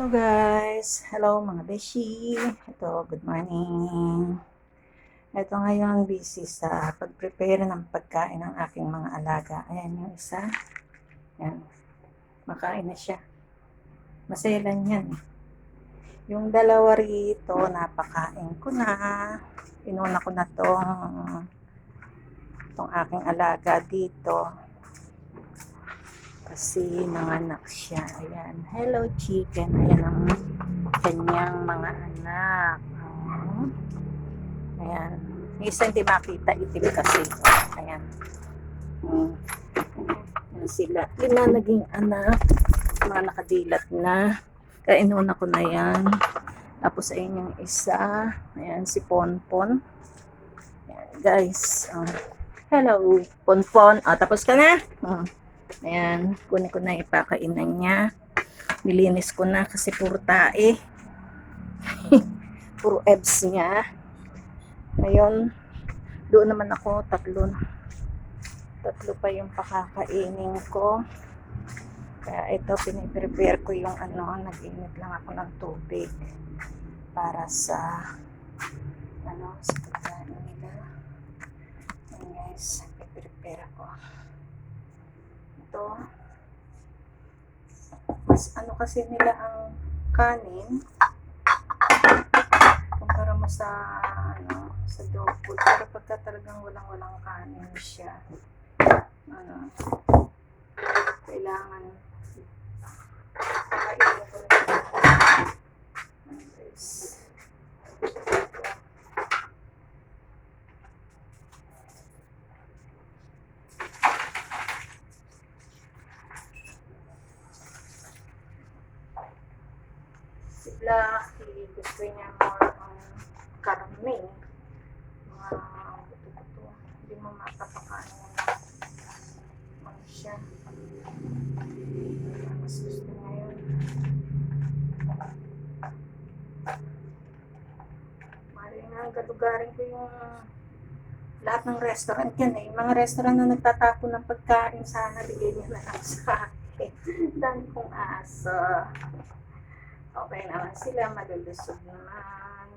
Hello guys! Hello mga beshi! Ito, good morning! Ito ngayon busy sa pag-prepare ng pagkain ng aking mga alaga. Ayan yung isa. Ayan. Makain na siya. Masaya lang yan. Yung dalawa rito, napakain ko na. Inuna ko na tong aking alaga dito. Kasi nanganak siya. Ayan. Hello chicken. Ayan ang kanyang mga anak. Ayan. Yung isa hindi makita, itim kasi. Ayan. Ayan sila. 5 naging anak. Mga nakadilat na. Kaya inuna ko na yan. Tapos ayun yung isa. Ayan si Ponpon. Ayan guys. Hello Ponpon. Tapos ka na? Ayan. Kunin ko na ipakainan niya. Nilinis ko na kasi puro tae. Puro ebs niya. Ngayon, doon naman ako, tatlo pa yung pakakainin ko. Kaya ito, piniprepare ko yung nag-init lang ako ng tubig para sa sa pagkain nila. Ayan guys, piniprepare ko. Ito, mas kasi nila ang kanin kumpara mo sa sa dog food. Pero pagka talagang walang kanin siya, kailangan kainin ko rin. Si Blackie, gusto niya more on karne. Mga buto-buto. Hindi mo matapakain siya. Mas gusto niya yun. Maring nga, galugarin ko yung lahat ng restaurant yan eh. Mga restaurant na nagtatapon ng pagkain, sana bigay niya na lang sa akin. Dami kong aso. Okay naman sila, malulusog naman.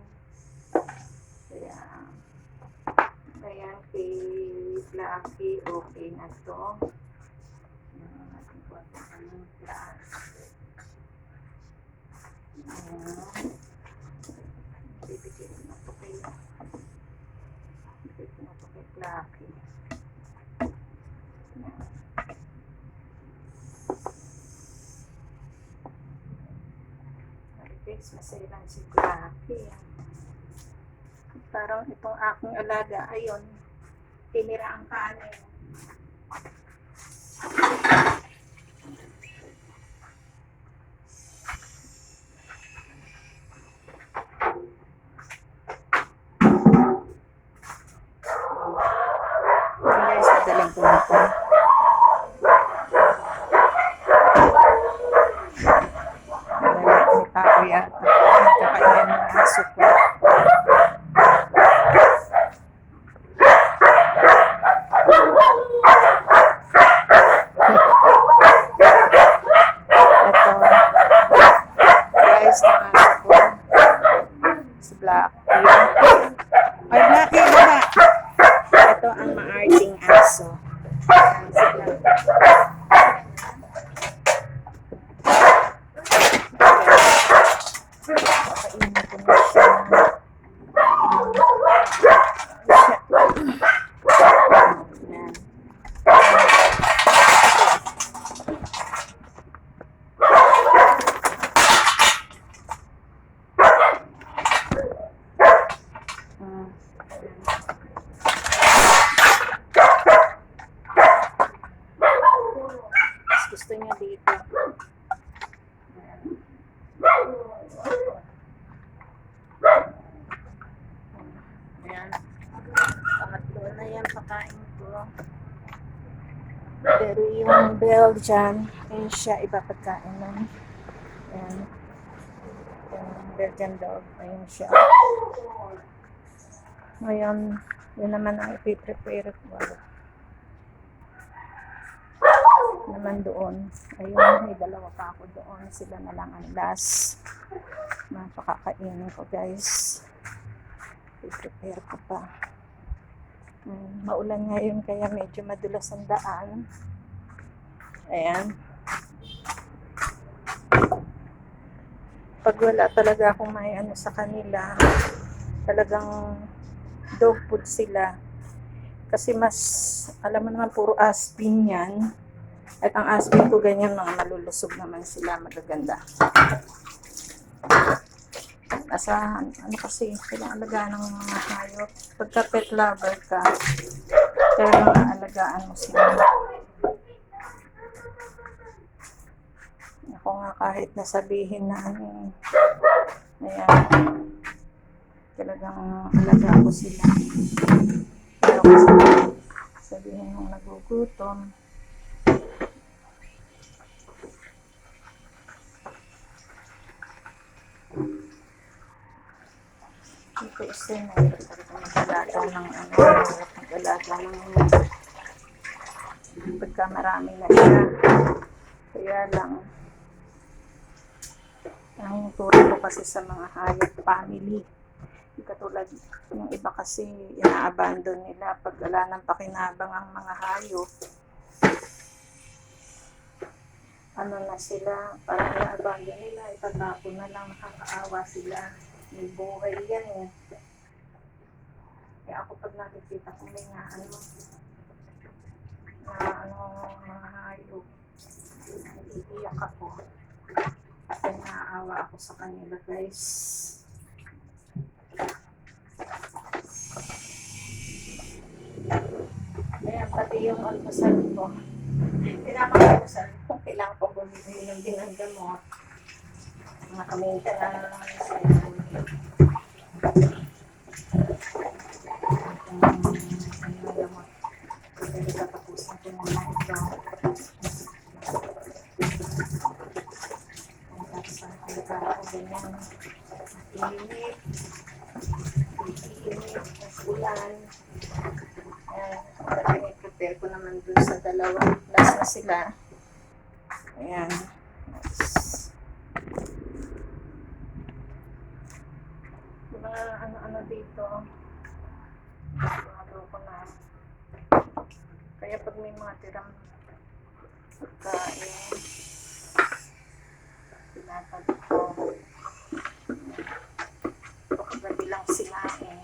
Kaya kay Blackie, okay na to. Natin po ito ang plastic. Bibigyan ko na ito kay Blackie. Guys, masaya lang si Blackie. Parang itong aking alaga, ayun, tinira ang kanin. Guys, madaling pumunta. May tao yata. Kakainin ng aso ko. Si Blackie. Ay, Blackie, baba. Ito ang maarting aso. Ayan, si Blackie. Pakainin ko na siya. Ayan. Gusto niya dito. Ayan. Pangatlo na yan, pakain ko. Pero yung Belgian, ayun siya, ipapagkain lang. Ayan. Yung Belgian dog, ayun siya. Ngayon, yun naman ang ipiprepare ko. naman doon. Ayun, may dalawa pa ako doon. Sila na lang ang last. Napakakainin ko, guys. I-prepare ko pa. Maulan ngayon kaya medyo madulas ang daan. Ayan. Pag wala talaga akong may ano sa kanila, talagang dog food sila. Kasi mas, alam mo naman, puro aspin yan. At ang aspin ko ganyan, mga malulusog naman sila, magaganda. Nasa, ano kasi, kailangan alagaan ng mga hayop. Pagka pet lover ka, kailangan alagaan mo sila. Ako nga kahit nasabihin na ano, ayan, talagang alagaan ko sila. Pero kasi sabihin mong nagugutom, ito isa na mag-alaga ng ano, mag-alaga ng pagka marami na siya. Kaya lang, ang turo ko kasi sa mga hayop family, katulad yung iba kasi ina-abandon nila pag wala ng pakinabang ang mga hayop. Ano na sila, parang ina-abandon nila, itatapon na lang, nakakaawa sila. May buhay yan eh. Kaya ako pag nakikita ko may mga mga hayop, iiyak ako. Kasi naaawa ako sa kanila, guys. Ayan, pati yung almusal ko. Pinapag-almusal ko, kailangan ko bumili ng dinanggamot. Mga kaminta na sa katapusan ko naman ito. Ganyan, init, tas ulan. Ayan, prepare ko naman dun sa dalawa. Last na sila. Ayan. Mga ano-ano dito. Sigurado ko na. Kaya pag may mga tirang pagkain, pinatag ko. Pagkagabi lang sinain.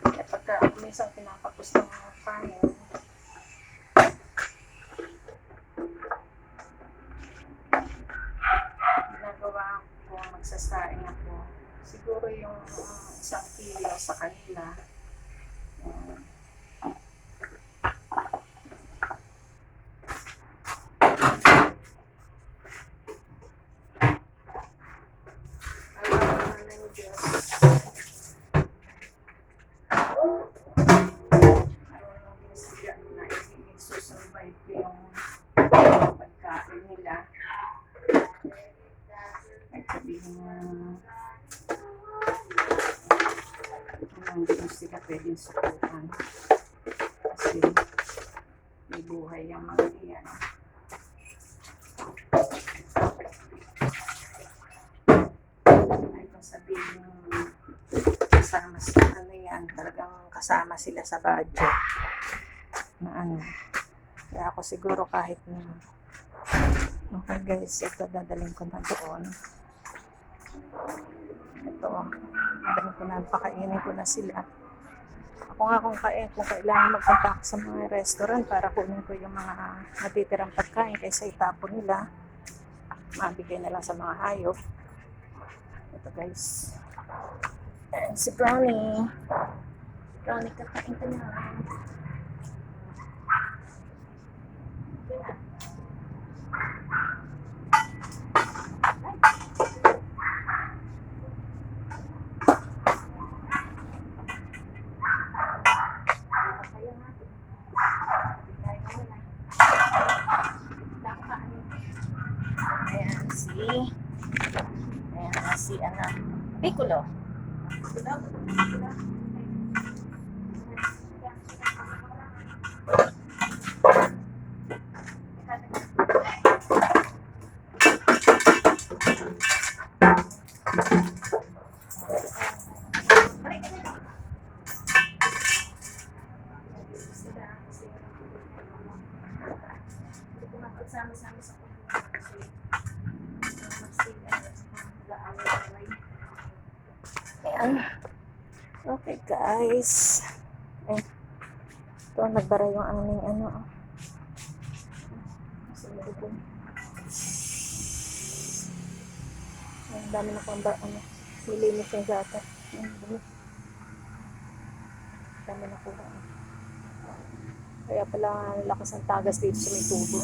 Kaya pagka minsan pinapapos ng mga kanin, ginagawa ko, magsasain ako. Siguro yung 1 kilo sa kanila. Pagkain nila. Ay sabihin mo, hindi mo sila pwedeng sukutan. Kasi may buhay ang mga iyan. Ay kung sabihin kasama sila ano yan, talagang kasama sila sa budget na ano. Kaya ako siguro kahit na okay guys, ito dadalhin ko na doon. Ito, dadalhin ko na, pakainin ko na sila. Ako nga kung kailangan magpunta ako sa mga restaurant para kunin ko yung mga natitirang pagkain kaysa itapon nila, mabigay na lang sa mga hayop. Ito guys. And si Brownie. Brownie, kakain ka na. Ayan si anak. Piccolo. Sama-sama sa ayan. Okay guys. Ayan. Ito, nagbara yung aming ano. Ang dami na pang ano. Nilinis yung gata. Dami na po. Kaya pala lakas ng tagas dito sa may tubo.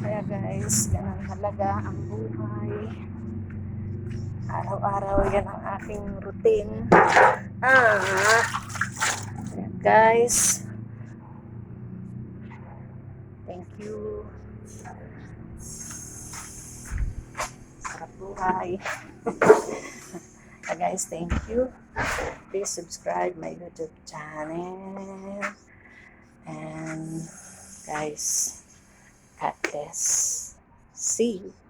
Kaya guys, ganun halaga ang buhay. Araw-araw yan ang aking routine. Kaya guys, thank you. Sarap buhay. Kaya guys, thank you. Please subscribe my YouTube channel. And guys, God bless. See you.